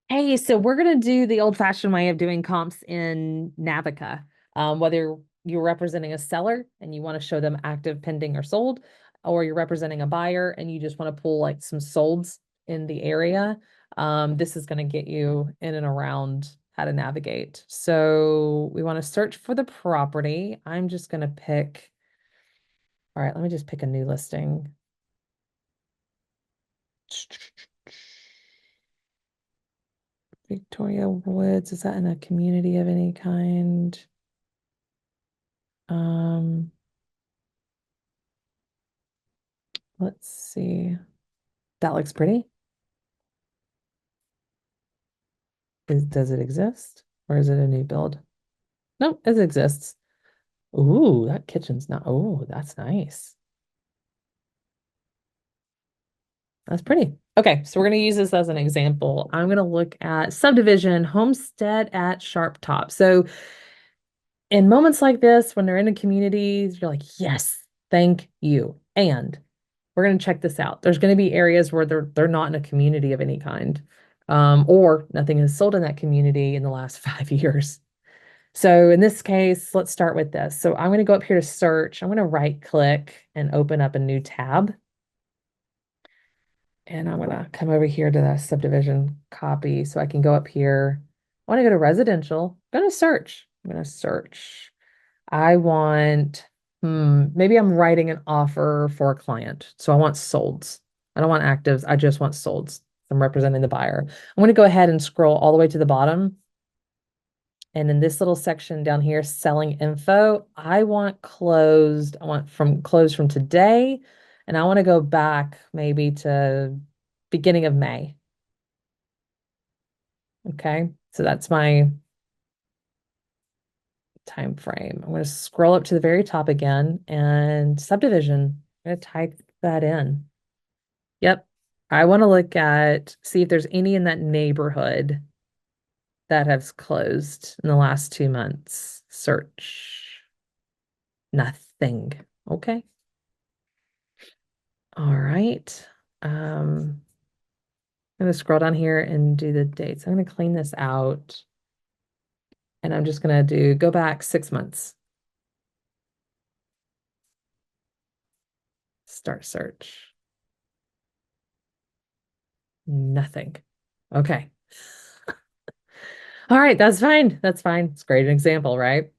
Hey, so we're gonna do the old-fashioned way of doing comps in Navica. Whether you're representing a seller and you want to show them active, pending, or sold, or you're representing a buyer and you just want to pull like some solds in the area. This is gonna get you in and around how to navigate. So we want to search for the property. I'm just gonna pick, all right, let me just pick a new listing. Victoria Woods, is that in a community of any kind? Um, let's see. That looks pretty. Does it exist? Or is it a new build? Nope, it exists. Ooh, that kitchen's not. Oh, that's nice. That's pretty. Okay, so we're going to use this as an example. I'm going to look at subdivision homestead at Sharp Top. So in moments like this, when they're in a community, you're like, yes, thank you. And we're going to check this out. There's going to be areas where they're not in a community of any kind, or nothing has sold in that community in the last 5 years. So in this case, let's start with this. So I'm going to go up here to search. I'm going to right click and open up a new tab. And I'm going to come over here to the subdivision copy so I can go up here. I want to go to residential. I'm going to search. I'm going to search. I want, maybe I'm writing an offer for a client. So I want solds. I don't want actives. I just want solds. I'm representing the buyer. I'm going to go ahead and scroll all the way to the bottom. And in this little section down here, selling info, I want closed. I want from closed from today. And I want to go back maybe to beginning of May. Okay. So that's my time frame. I'm going to scroll up to the very top again and subdivision. I'm going to type that in. Yep. I want to look at, see if there's any in that neighborhood that has closed in the last 2 months. Search. Nothing. Okay. All right. I'm going to scroll down here and do the dates. I'm going to clean this out. And I'm just going to go back 6 months. Start search. Nothing. Okay. All right, that's fine. That's fine. It's a great example, right?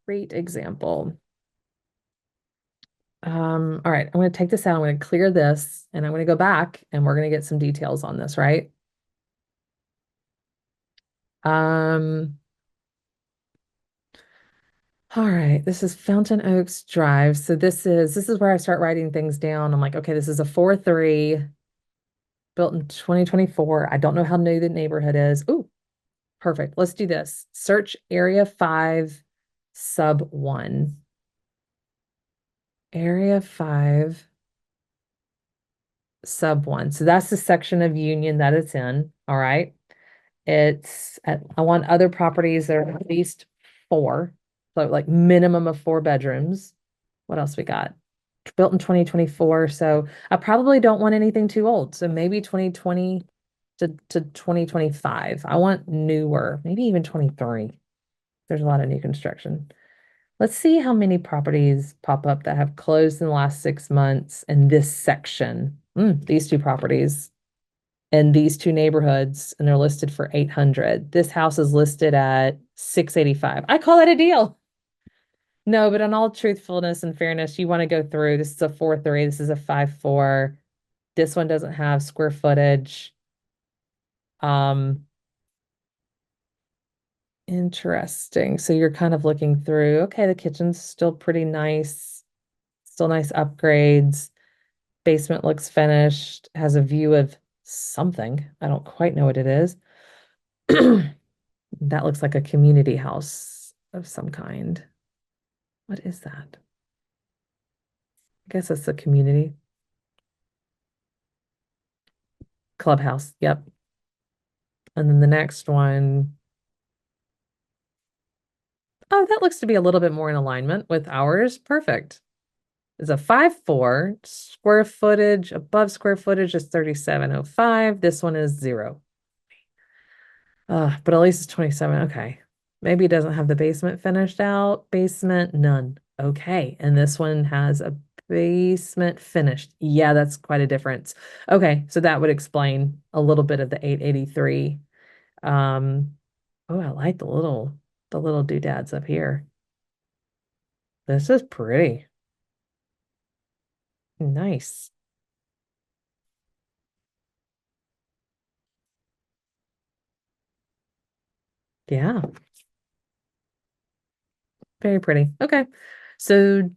Great example. All right, I'm going to take this out. I'm going to clear this and I'm going to go back and we're going to get some details on this, right? Um, all right, this is Fountain Oaks Drive. So this is where I start writing things down. I'm like, okay, this is a 4-3 built in 2024. I don't know how new the neighborhood is. Ooh, perfect. Let's do this. Search area 5, sub 1. Area 5, sub 1. So that's the section of Union that it's in. All right. I want other properties that are at least 4. So like minimum of 4 bedrooms. What else we got? Built in 2024. So I probably don't want anything too old. So maybe 2020 to 2025. I want newer, maybe even 23. There's a lot of new construction. Let's see how many properties pop up that have closed in the last 6 months in this section. These 2 properties in these 2 neighborhoods, and they're listed for 800. This house is listed at 685. I call that a deal. No, but in all truthfulness and fairness, you want to go through. This is a 4-3. This is a 5-4. This one doesn't have square footage. Um, Interesting. So you're kind of looking through, okay, the kitchen's still pretty nice, still nice upgrades. Basement looks finished, has a view of something. I don't quite know what it is. That looks like a community house of some kind. What is that? I guess it's a community clubhouse. Yep. And then the next one, oh, that looks to be a little bit more in alignment with ours. Perfect. It's a 5-4. Square footage, above square footage is 3705. This one is 0. But at least it's 27. Okay. Maybe it doesn't have the basement finished out. Basement, none. Okay. And this one has a basement finished. Yeah, that's quite a difference. Okay. So that would explain a little bit of the 883. Um, oh, I like the little doodads up here. This is pretty. Nice. Yeah, very pretty. Okay. So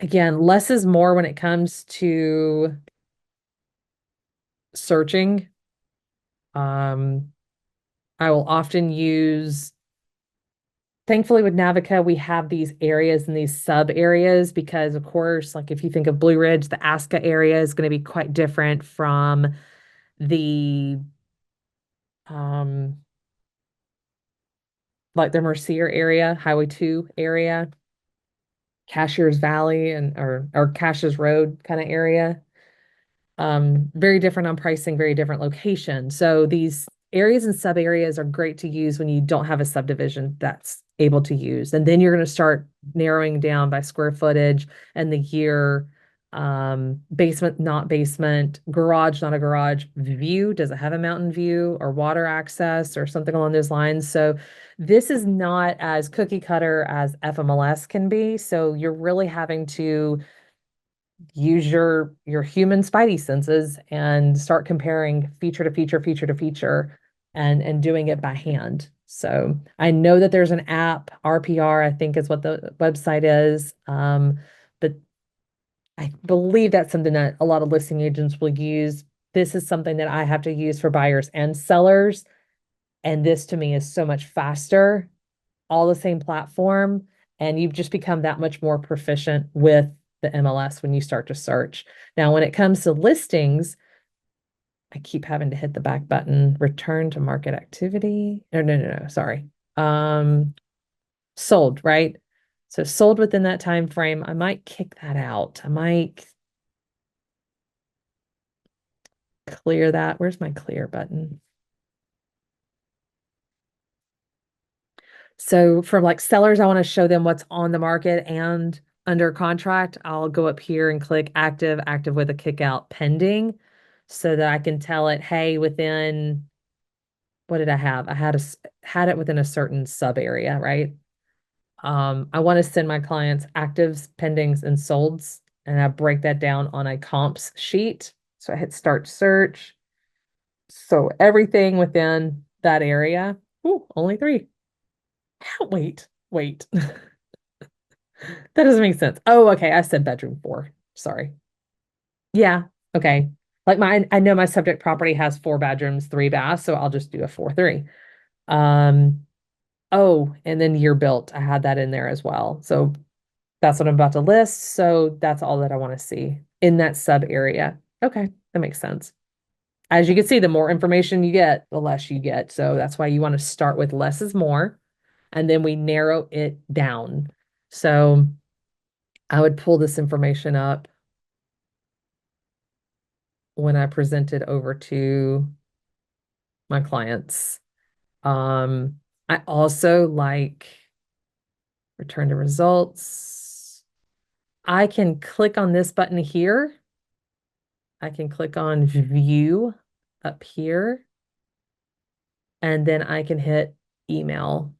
again, less is more when it comes to searching. Um, I will often use, thankfully with Navica, we have these areas and these sub areas because, of course, like if you think of Blue Ridge, the Aska area is going to be quite different from the um like the Mercier area, Highway 2 area, Cashiers Valley and or Cashiers Road kind of area. Very different on pricing, very different location. So these areas and sub areas are great to use when you don't have a subdivision that's able to use. And then you're going to start narrowing down by square footage and the year, basement, not basement, garage, not a garage, view, does it have a mountain view or water access or something along those lines? So this is not as cookie cutter as FMLS can be. So you're really having to use your human spidey senses and start comparing feature to feature, feature to feature, and doing it by hand. So I know that there's an app, RPR, I think is what the website is. But I believe that's something that a lot of listing agents will use. This is something that I have to use for buyers and sellers. And this to me is so much faster, all the same platform, and you've just become that much more proficient with the MLS when you start to search. Now, when it comes to listings, I keep having to hit the back button, return to market activity. No, sorry. Um, Sold, right? So sold within that time frame. I might kick that out. I might clear that. Where's my clear button? So for like sellers, I want to show them what's on the market and under contract. I'll go up here and click active, active with a kick out pending so that I can tell it, hey, within, what did I have? I had it within a certain sub area, right? I want to send my clients actives, pendings, and solds, and I break that down on a comps sheet. So I hit start search. So everything within that area. Ooh, only three. Wait. That doesn't make sense. Oh, okay. I said bedroom four. Sorry. Yeah. Okay. Like I know my subject property has four bedrooms, three baths, so I'll just do a 4-3. Um, oh, and then year built. I had that in there as well. So that's what I'm about to list. So that's all that I want to see in that sub area. Okay, that makes sense. As you can see, the more information you get, the less you get. So that's why you want to start with less is more, and then we narrow it down. So I would pull this information up when I present it over to my clients. I also like return to results. I can click on this button here. I can click on view up here, and then I can hit email.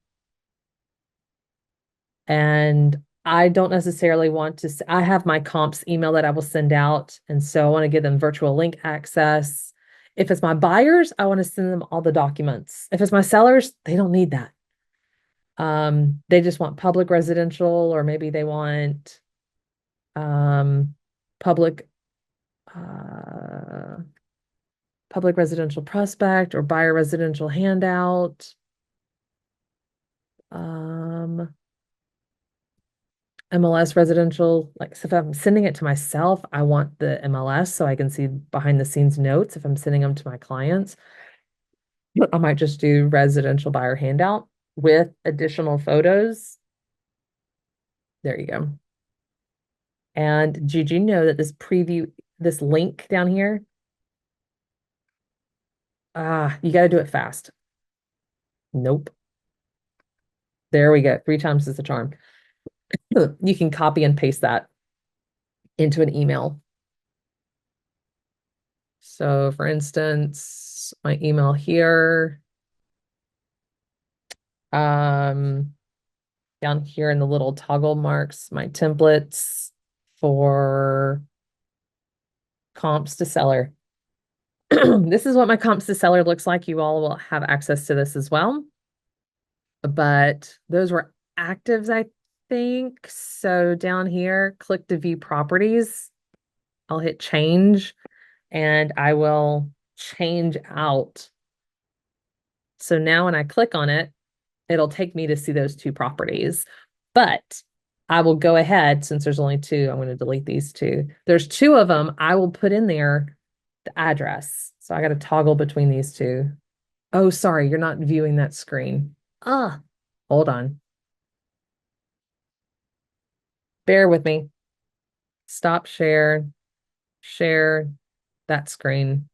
And I don't necessarily want to, I have my comps email that I will send out. And so I want to give them virtual link access. If it's my buyers, I want to send them all the documents. If it's my sellers, they don't need that. They just want public residential, or maybe they want um public uh public residential prospect or buyer residential handout. Um MLS residential, like so if I'm sending it to myself, I want the MLS so I can see behind the scenes notes if I'm sending them to my clients. I might just do residential buyer handout with additional photos. There you go. And did you know that this preview, this link down here, Ah, you got to do it fast. Nope. There we go. Three times is the charm. You can copy and paste that into an email. So for instance, my email here, um, down here in the little toggle marks, my templates for comps to seller. This is what my comps to seller looks like. You all will have access to this as well. But those were actives, I think. So down here, click to view properties. I'll hit change and I will change out. So now when I click on it, it'll take me to see those two properties. But I will go ahead, since there's only two, I'm going to delete these two. There's two of them. I will put in there the address. So I got to toggle between these two. Oh, sorry, you're not viewing that screen. Ah, hold on. Bear with me. Stop share, share that screen.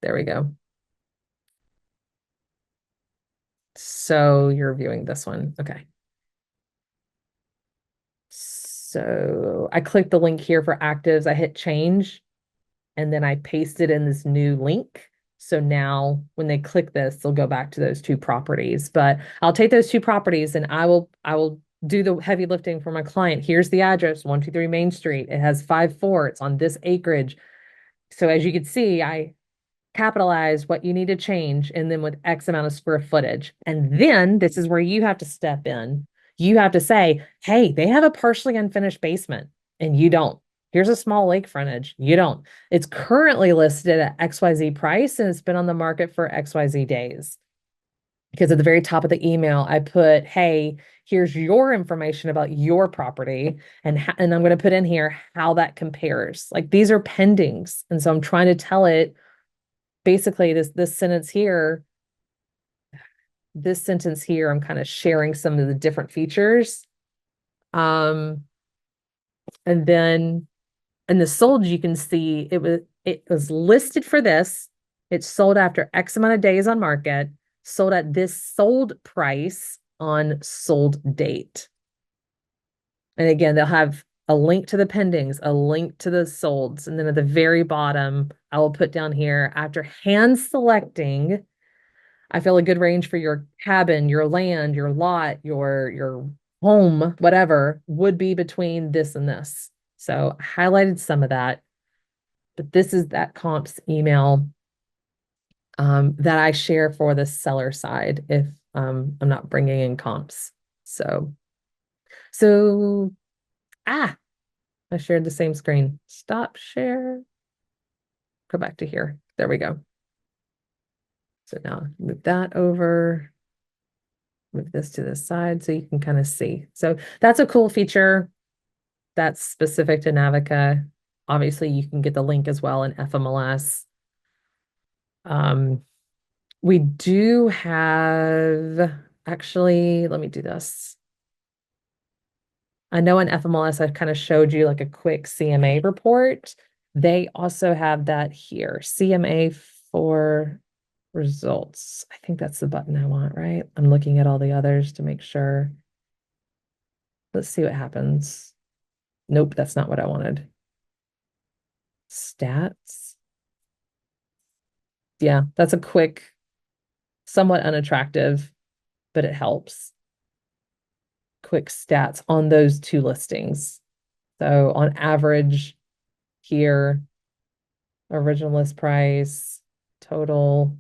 There we go. So you're viewing this one. Okay. So I click the link here for actives. I hit change and then I paste it in this new link. So now when they click this, they'll go back to those two properties. But I'll take those two properties and I will do the heavy lifting for my client. Here's the address, 123 Main Street. It has 5-4. It's on this acreage. So as you can see, I capitalize what you need to change and then with X amount of square footage. And then this is where you have to step in. You have to say, hey, they have a partially unfinished basement and you don't. Here's a small lake frontage. You don't. It's currently listed at XYZ price and it's been on the market for XYZ days. Because at the very top of the email, I put, hey, here's your information about your property. And I'm going to put in here how that compares. Like these are pendings. And so I'm trying to tell it basically this sentence here, I'm kind of sharing some of the different features. And then in the sold, you can see it was listed for this. It sold after X amount of days on market, sold at this sold price on sold date. And again, they'll have a link to the pendings, a link to the solds. And then at the very bottom, I will put down here after hand selecting, I feel a good range for your cabin, your land, your lot, your home, whatever, would be between this and this. So I highlighted some of that, but this is that comps email that I share for the seller side if I'm not bringing in comps. So I shared the same screen. Stop share. Go back to here. There we go. So now move that over. Move this to the side so you can kind of see. So that's a cool feature that's specific to Navica. Obviously, you can get the link as well in FMLS. We do have, actually, let me do this. I know in FMLS, I kind of showed you like a quick CMA report. They also have that here, CMA for results. I think that's the button I want, right? I'm looking at all the others to make sure. Let's see what happens. Nope, that's not what I wanted. Stats. Yeah, that's a quick, somewhat unattractive, but it helps. Quick stats on those two listings. So on average here, original list price, total,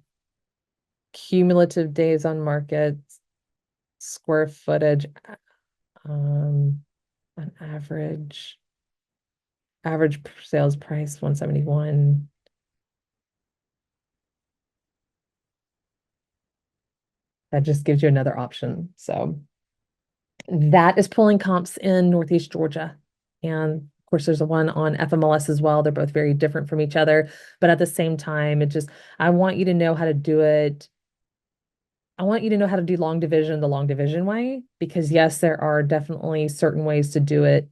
cumulative days on market, square footage, on average sales price 171. That just gives you another option. So that is pulling comps in Northeast Georgia. And of course, there's a one on FMLS as well. They're both very different from each other. But at the same time, I want you to know how to do it. I want you to know how to do long division the long division way, because yes, there are definitely certain ways to do it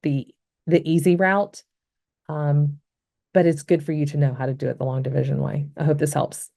the easy route. But it's good for you to know how to do it the long division way. I hope this helps.